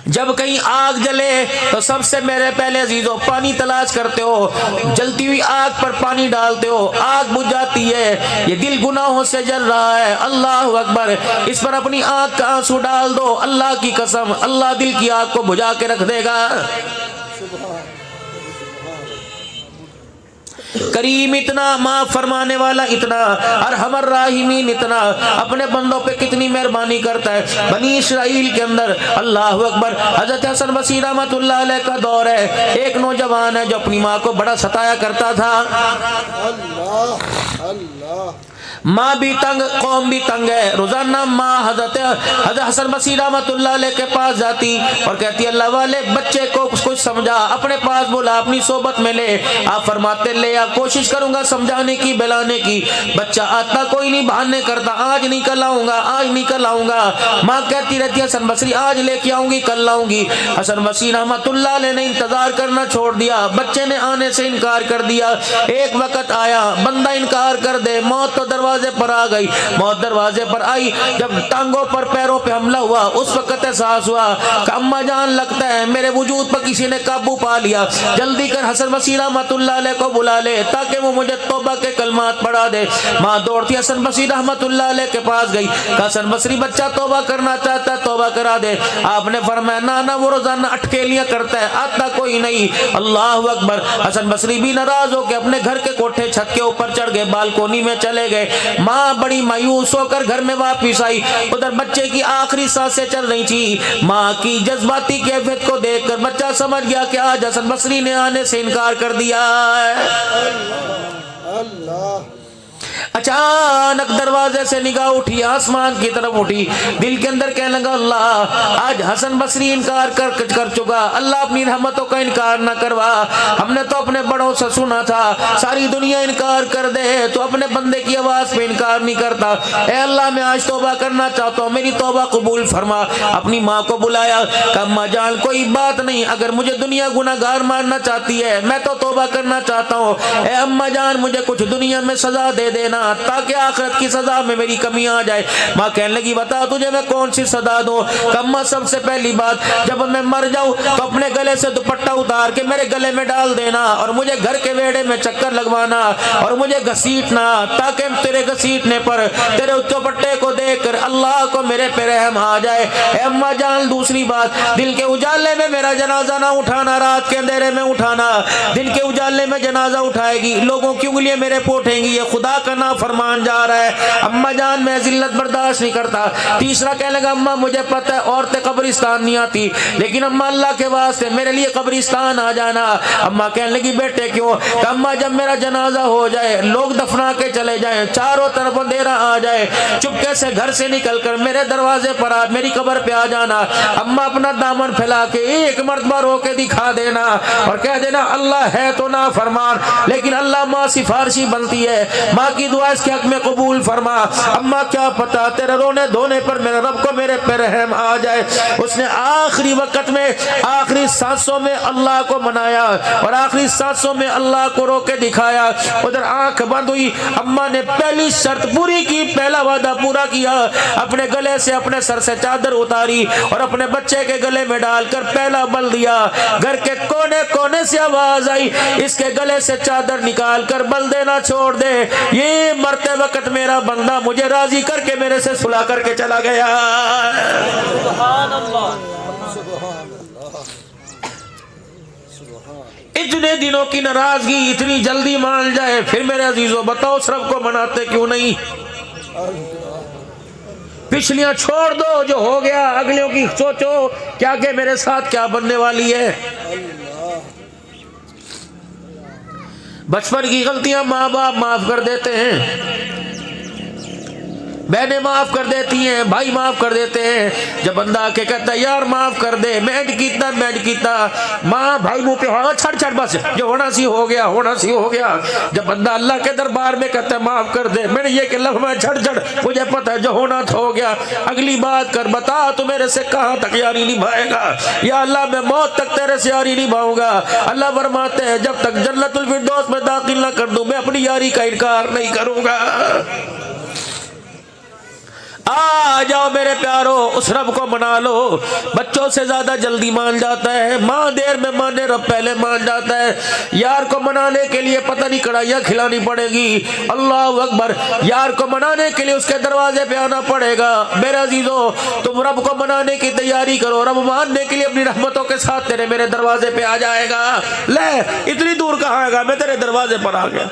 जब कहीं आग जले तो सबसे मेरे पहले अजीजों पानी तलाश करते हो, जलती हुई आग पर पानी डालते हो, आग बुझ जाती है। ये दिल गुनाहों से जल रहा है, अल्लाह अकबर, इस पर अपनी आग का आंसू डाल दो, अल्लाह की कसम अल्लाह दिल की आग को बुझा के रख देगा। करीम इतना, माफ फरमाने वाला इतना, अरहमर राहिमीन इतना, अपने बंदों पे कितनी मेहरबानी करता है। बनी इस्राइल के अंदर अल्लाह अकबर हजरत हसन बसरी रहमतुल्लाह अलैह का दौर है। एक नौजवान है जो अपनी माँ को बड़ा सताया करता था। अल्लाह अल्लाह, माँ भी तंग, कौम भी तंग है। रोजाना माँ हजरत हसन बसरी रहमतुल्लाह अलैह के पास जाती और कहती अल्लाह वाले बच्चे को कुछ समझा, अपने पास बोला, अपनी सोबत में ले। आप फरमाते ले आ, कोशिश करूंगा समझाने की, बेलाने की। बच्चा आता कोई नहीं, बहाने करता, आज नहीं कल आऊंगा, आज नहीं कल आऊंगा। माँ कहती रहती है हसन बसरी आज लेके आऊंगी, कल लाऊंगी। हसन बसरी रहमतुल्लाह अलैह ने इंतजार करना छोड़ दिया, बच्चे ने आने से इनकार कर दिया। एक वक्त आया, बंदा इनकार कर दे, मौत तो दरवाजे पर आ गई। मौत दरवाजे पर आई, जब टांगों पर पैरों पे हमला हुआ उस वक्त एहसास हुआ कि अम्मा जान लगता है मेरे वजूद पर किसी ने काबू पा लिया, जल्दी कर हसन बसरी रहमतुल्लाह अलैह को बुला ले ताकि वो मुझे तौबा के कलमात पढ़ा दे। माँ दौड़ती हसन बसरी रहमतुल्लाह अलैह के पास गई, हसन बसरी बच्चा तौबा करना चाहता है, तौबा करा दे। आपने फरमाया ना ना, वो रोजाना अटकेलियां करता है, आता कोई नहीं। अल्लाह अकबर। हसन बसरी भी नाराज होकर अपने घर के कोठे छत के ऊपर चढ़ गए, बालकोनी में चले गए। माँ बड़ी मायूस होकर घर में वापिस आई, उधर बच्चे की आखिरी सांसें चल रही थी। माँ की जज्बाती कैफियत को देखकर बच्चा समझ गया कि आज हसन बसरी ने आने से इनकार कर दिया है। अल्लाह। अचानक दरवाजे से निगाह उठी, आसमान की तरफ उठी, दिल के अंदर कहने लगा अल्लाह आज हसन बसरी इनकार कर चुका, अल्लाह अपनी रहमतों का इनकार ना करवा। हमने तो अपने बड़ों से सुना था सारी दुनिया इनकार कर दे तो अपने बंदे की आवाज पे इनकार नहीं करता। ए अल्लाह मैं आज तौबा करना चाहता हूँ, मेरी तौबा कबूल फरमा। अपनी माँ को बुलाया, अम्मा जान कोई बात नहीं, अगर मुझे दुनिया गुनाहगार मानना चाहती है मैं तो तौबा करना चाहता हूँ। ए अम्मा जान मुझे कुछ दुनिया में सजा दे देना ताकि आखिरत की सजा में मेरी कमी आ जाए। माँ कहने लगी बता तुझे मैं कौन सी सजा दूं। अम्मा सबसे पहली बात जब मैं मर जाऊं तो अपने गले से दुपट्टा उतार के मेरे गले में डाल देना और मुझे घर के वेड़े में चक्कर लगवाना और मुझे घसीटना ताकि तेरे घसीटने पर तेरे दुपट्टे को देखकर अल्लाह को मेरे पे रहम आ जाए। अम्मा जान दूसरी बात दिल के उजाले में मेरा जनाजा ना उठाना, रात के अंधेरे में उठाना। दिन के उजाले में जनाजा उठाएगी, लोगों की उंगलियां मेरे पोठेंगी, ये खुदा का ना फरमान जा रहा है। अम्मा जान मैं जिल्लत बर्दाश्त नहीं करता। तीसरा कहने लगा अम्मा मुझे पता है औरतें कब्रिस्तान नहीं आती, लेकिन अम्मा अल्लाह के वास्ते मेरे लिए कब्रिस्तान आ जाना। अम्मा कहने लगी बेटे क्यों? अम्मा जब मेरा जनाजा हो जाए, लोग दफना के चले जाएं, चारों तरफ अंधेरा आ जाए, चुपके से घर से निकलकर मेरे दरवाजे पर आ, मेरी कब्र पे आ जाना। अम्मा अपना दामन फैला के एक मर्तबा रो के दिखा देना और कह देना अल्लाह है तो ना फरमान, लेकिन अल्लाह माँ सिफारशी बनती है, माँ की दुआ इसके हक में कबूल फरमा। अम्मा क्या पता तेरे रोने धोने पर मेरे रब को मेरे पे रहम आ जाए। उसने आखिरी वक्त में आखिरी सांसों में अल्लाह को मनाया और आखिरी सांसों में अल्लाह को रो के दिखाया। उधर आंख बंद हुई, अम्मा ने पहली शर्त पूरी की, पहला वादा पूरा किया, अपने गले से अपने सर से चादर उतारी और अपने बच्चे के गले में डालकर पहला बल दिया। घर के कोने कोने से आवाज आई इसके गले से चादर निकाल कर बल देना छोड़ दे, ये मरते वक्त मेरा बंदा मुझे राजी करके मेरे से सुलह करके चला गया। सुभान अल्लाह। इतने दिनों की नाराजगी इतनी जल्दी मान जाए, फिर मेरे अजीजों बताओ सब को मनाते क्यों नहीं? पिछलियां छोड़ दो, जो हो गया अगलियों की सोचो क्या के मेरे साथ क्या बनने वाली है। बचपन की गलतियां माँ बाप माफ कर देते हैं, बहनें माफ कर देती हैं, भाई माफ कर देते हैं। जब बंदा आके कहता है यार माफ कर दे, मैं कीता, माँ भाई मुंह पे हाँ छड़ बस जो होना सी हो गया, होना सी हो गया। जब बंदा अल्लाह के दरबार में कहता है माफ कर दे, मैंने ये कि लफ्ज़ छड़ मुझे पता है जो होना था हो गया, अगली बात कर, बता तू मेरे से कहाँ तक यारी निभाएगा। या अल्लाह मैं मौत तक तेरे से यारी निभाऊंगा। अल्लाह फरमाते हैं जब तक जन्नतुल फिरदौस में दाखिल ना कर दूं मैं अपनी यारी का इनकार नहीं करूंगा। आ जाओ मेरे प्यारो, उस रब को मना लो। बच्चों से ज्यादा जल्दी मान जाता है, माँ देर में माने, रब पहले मान जाता है। यार को मनाने के लिए पता नहीं कड़ाइयाँ खिलानी पड़ेगी। अल्लाह अकबर। यार को मनाने के लिए उसके दरवाजे पे आना पड़ेगा। मेरे अजीजों, तुम रब को मनाने की तैयारी करो, रब मानने के लिए अपनी रहमतों के साथ तेरे मेरे दरवाजे पे आ जाएगा। ले, इतनी दूर कहाँ आएगा, मैं तेरे दरवाजे पर आ गया।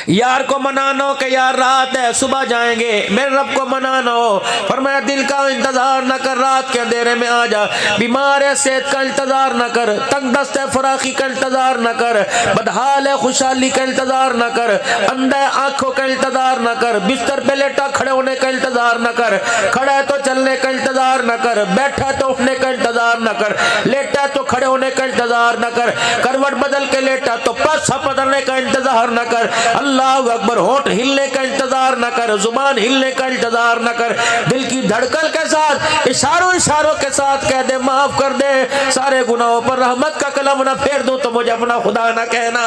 यार को मनाना कि यार रात है सुबह जाएंगे, मेरे रब को मनाना हो। फरमाया दिल का इंतजार न कर, रात के अंधेरे में आ जा। बीमार है सेहत का इंतजार न कर, तंग दस्त है फराखी का इंतजार न कर, बदहाल है खुशहाली का इंतजार न कर, अंधा है आंखों का इंतजार न कर, बिस्तर पे लेटा खड़े होने का इंतजार न कर, खड़ा है तो चलने का इंतजार न कर, बैठा है तो उठने का इंतजार न कर, लेटा है तो खड़े होने का इंतजार न कर, करवट बदल के लेटा तो पासा बदलने का इंतजार न कर। अल्लाह अकबर। होठ हिलने का इंतजार न कर, जुबान हिलने का इंतजार न कर, दिल की धड़कन के साथ इशारों के साथ कह दे माफ कर दे, सारे गुनाहों पर रहमत का कलम न फेर दूं तो मुझे अपना खुदा न कहना।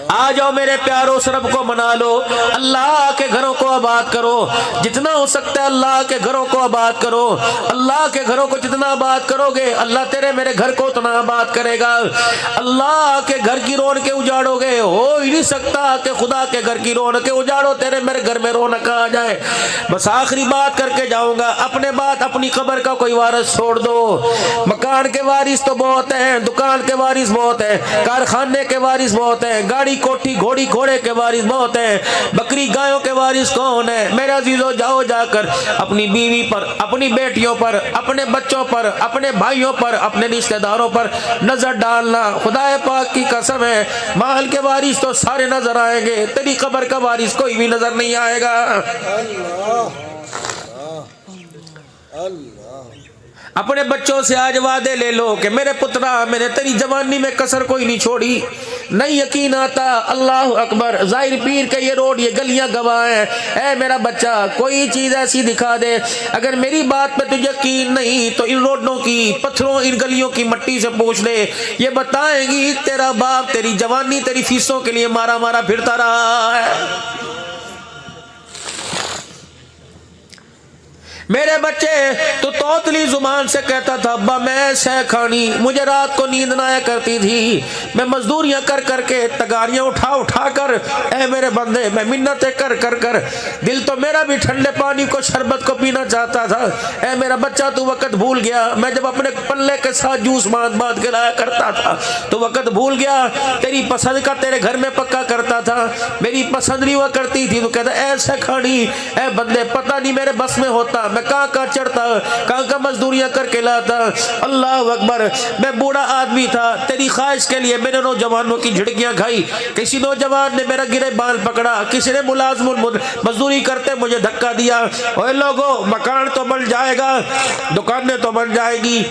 आ जाओ मेरे प्यारो, उस रब को मना लो। अल्लाह के घरों को आबाद करो, जितना हो सकता है अल्लाह के घरों को आबाद करो। अल्लाह के घरों को जितना आबाद करोगे, अल्लाह तेरे मेरे घर को उतना आबाद करेगा। अल्लाह के घर की रौनकें उजाड़ोगे, हो ही नहीं सकता कि खुदा के घर की रौनकें उजाड़ो, तेरे मेरे घर में रौनक आ जाए। बस आखिरी बात करके जाऊंगा, अपने बात अपनी कब्र का कोई वारिस छोड़ दो। मकान के वारिस तो बहुत है, दुकान के वारिस बहुत है, कारखाने के वारिस बहुत है, गाड़ी कोठी घोड़ी घोड़े के वारिस बहुत है, बकरी गायों के वारिस कौन है? मेरे अजीजों, जाओ जाकर अपनी बीवी पर, अपनी बेटियों पर, अपने बच्चों पर, अपने भाइयों पर, अपने रिश्तेदारों पर नजर डालना। खुदा पाक की कसम है, माल के वारिस तो सारे नजर आएंगे, तेरी कब्र का वारिस कोई भी नजर नहीं आएगा। अपने बच्चों से आज वादे ले लो कि मेरे पुत्रा, मैंने तेरी जवानी में कसर कोई नहीं छोड़ी। नहीं यकीन आता, अल्लाह अकबर, जाहिर पीर के ये रोड ये गलियां गवाह हैं। ऐ मेरा बच्चा, कोई चीज ऐसी दिखा दे, अगर मेरी बात पे तुझे यकीन नहीं तो इन रोडों की, पत्थरों, इन गलियों की मट्टी से पूछ ले, ये बताएंगी तेरा बाप तेरी जवानी तेरी फीसों के लिए मारा मारा फिरता रहा है। मेरे बच्चे, तू तोतली जुबान से कहता था अब्बा मैं सह खानी, मुझे रात को नींद ना आया करती थी, मैं मजदूरियां कर करके, तगारियां उठा उठा कर, ऐ मेरे बंदे मैं मिन्नतें कर कर कर, दिल तो मेरा भी ठंडे पानी को शरबत को पीना चाहता था। ऐ मेरा बच्चा, तू वक्त भूल गया, मैं जब अपने पल्ले के साथ जूस बांध बांध के लाया करता था तो वक्त भूल गया, तेरी पसंद का तेरे घर में पक्का करता था, मेरी पसंद नहीं हुआ करती थी, तो कहता ऐसा खानी, ऐ बंदे पता नहीं मेरे बस में होता, मैं कहाँ कहाँ चढ़ता, कहाँ कहाँ मजदूरियां करके लाता। अल्लाह अकबर, मैं बूढ़ा आदमी था, तेरी ख्वाहिश के लिए मैंने नौजवानों की झिड़कियां खाई, किसी नौजवान ने मेरा गिरे बाल पकड़ा, किसी ने मुलाजम मजदूरी करते मुझे धक्का दिया। ओए लोगों, मकान तो बन जाएगा, दुकानें तो बन जाएगी,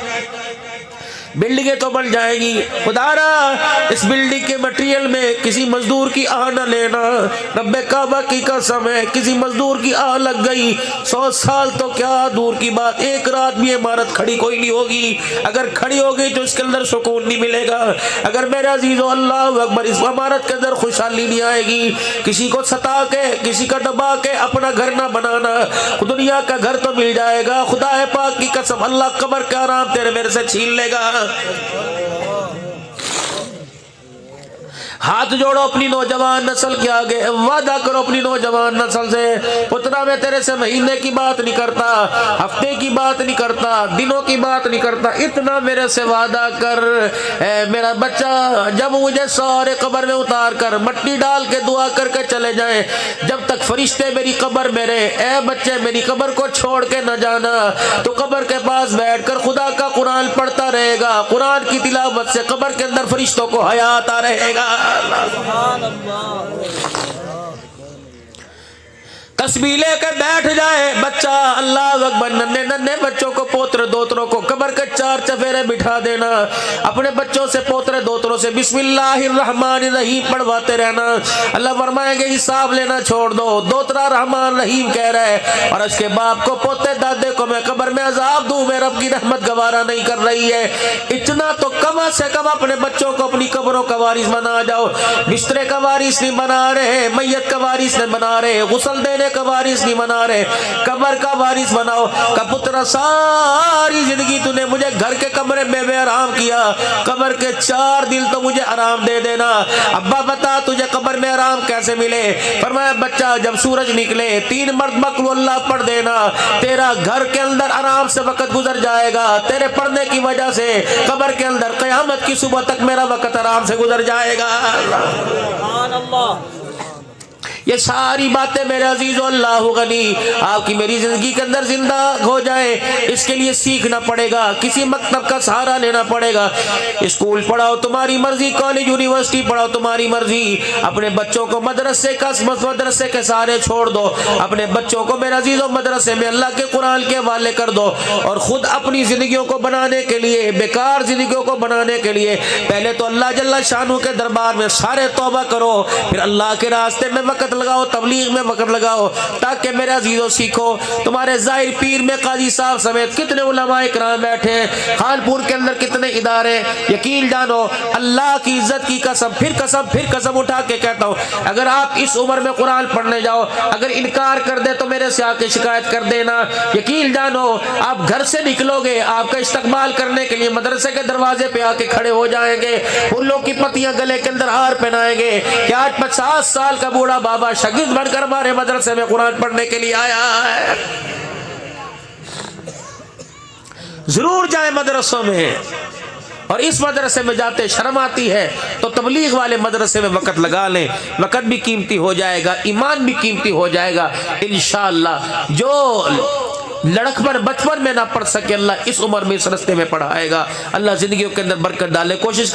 बिल्डिंगें तो बन जाएगी, खुदारा इस बिल्डिंग के मटेरियल में किसी मजदूर की आह न लेना। रब्बे काबा की कसम है, किसी मजदूर की आह लग गई 100 साल तो क्या दूर की बात, एक रात भी इमारत खड़ी कोई नहीं होगी, अगर खड़ी हो गई तो इसके अंदर सुकून नहीं मिलेगा। अगर मेरे अजीजों, अल्लाह अकबर, इस इमारत के अंदर खुशहाली नहीं आएगी। किसी को सता के, किसी का दबा के अपना घर ना बनाना, दुनिया का घर तो मिल जाएगा, खुदा है पाक की कसम अल्लाह कब्र का आराम तेरे मेरे से छीन लेगा। हाथ जोड़ो अपनी नौजवान नस्ल के आगे, वादा करो अपनी नौजवान नस्ल से, पुत्रा मैं तेरे से महीने की बात नहीं करता, हफ्ते की बात नहीं करता, दिनों की बात नहीं करता, इतना मेरे से वादा कर। मेरा बच्चा, जब मुझे सारे कब्र में उतार कर मट्टी डाल के दुआ करके चले जाए, जब तक फरिश्ते मेरी कब्र में रहे, ए बच्चे मेरी कब्र को छोड़ के न जाना, तो कब्र के पास बैठकर खुदा का कुरान पढ़ता रहेगा, कुरान की तिलावत से कब्र के अंदर फरिश्तों को हया आता रहेगा। तस्बीह लेके बैठ जाए बच्चा, अल्लाह अकबर, नन्हे नन्हे बच्चों को, पोत्र दोतरों को कब्र के 4 चफेरे बिठा देना, अपने बच्चों से पोतरे दोतरों से बिस्मिल्लाहिर्रहमानिर्रहीम पढ़वाते रहना। अल्लाह फरमाएंगे हिसाब लेना छोड़ दो, दोतरा रहमान रहीम कह रहा है, और उसके बाप को पोते दादे को मैं कब्र में अजाब दूं, मेरे रब की रहमत गवारा नहीं कर रही है। इतना तो कम से कम अपने बच्चों को अपनी कब्रों का वारिस बना जाओ। बिस्तरे का वारिस नहीं बना रहे, मैयत का वारिस नहीं बना रहे, गुस्ल देने का वारिस नहीं बना रहे, कब्र का वारिस बनाओ। का पुत्र सारी जिंदगी तूने मुझे घर के कमरे में बेआराम किया, कब्र के 4 दिन तो मुझे आराम दे देना। अब्बा बता तुझे कब्र में आराम कैसे मिले? फरमाया बच्चा जब सूरज निकले 3 मरतबा कुल अल्लाह पढ़ देना, तेरा घर के अंदर आराम से वक्त गुजर जाएगा। तेरे पढ़ने की वजह से कब्र के अंदर क़यामत की सुबह तक मेरा वक्त आराम से गुजर जाएगा। ये सारी बातें मेरे अजीज़ अल्लाह गनी आपकी मेरी जिंदगी के अंदर जिंदा हो जाए, इसके लिए सीखना पड़ेगा, किसी मकतब का सहारा लेना पड़ेगा। स्कूल पढ़ाओ तुम्हारी मर्जी, कॉलेज यूनिवर्सिटी पढ़ाओ तुम्हारी मर्जी, अपने बच्चों को मदरसे के सहारे छोड़ दो। अपने बच्चों को मेरे अजीज़ों मदरसे में अल्लाह के कुरान के हवाले कर दो, और खुद अपनी जिंदगियों को बनाने के लिए, बेकार जिंदगियों को बनाने के लिए पहले तो अल्लाह जल्ला शानू के दरबार में सारे तौबा करो, फिर अल्लाह के रास्ते में वक्त लगाओ, तबलीग में वक्त लगाओ, ताकि मेरे अजीजों सीखो। तुम्हारे जाहिर पीर में काजी साहब समेत कितने उलमाए किराम बैठे हैं, खानपुर के अंदर कितने इदारे, यकीन जानो अल्लाह की इज्जत की कसम, फिर कसम उठा के कहता हूँ, अगर आप इस उम्र में कुरान पढ़ने जाओ, अगर इनकार कर दे तो मेरे से आके शिकायत कर देना। यकीन जानो आप घर से निकलोगे, आपका इस्तकबाल करने के लिए मदरसे के दरवाजे पे आके खड़े हो जाएंगे, फूलों की पत्तियां गले के अंदर हार पहनाएंगे कि आज 50 साल का बूढ़ा बाबा शागिर्द बनकर हमारे मदरसे में कुरान पढ़ने के लिए आया है। जरूर जाए मदरसों में, और इस मदरसे में जाते शर्म आती है तो तबलीग वाले मदरसे में वक्त लगा लें, वक्त भी कीमती हो जाएगा, ईमान भी कीमती हो जाएगा इंशाअल्लाह। जो लड़कपन बचपन में ना पढ़ सके अल्लाह इस उम्र में इस रस्ते में पढ़ाएगा। अल्लाह जिंदगियों के अंदर बरकत डाले। कोशिश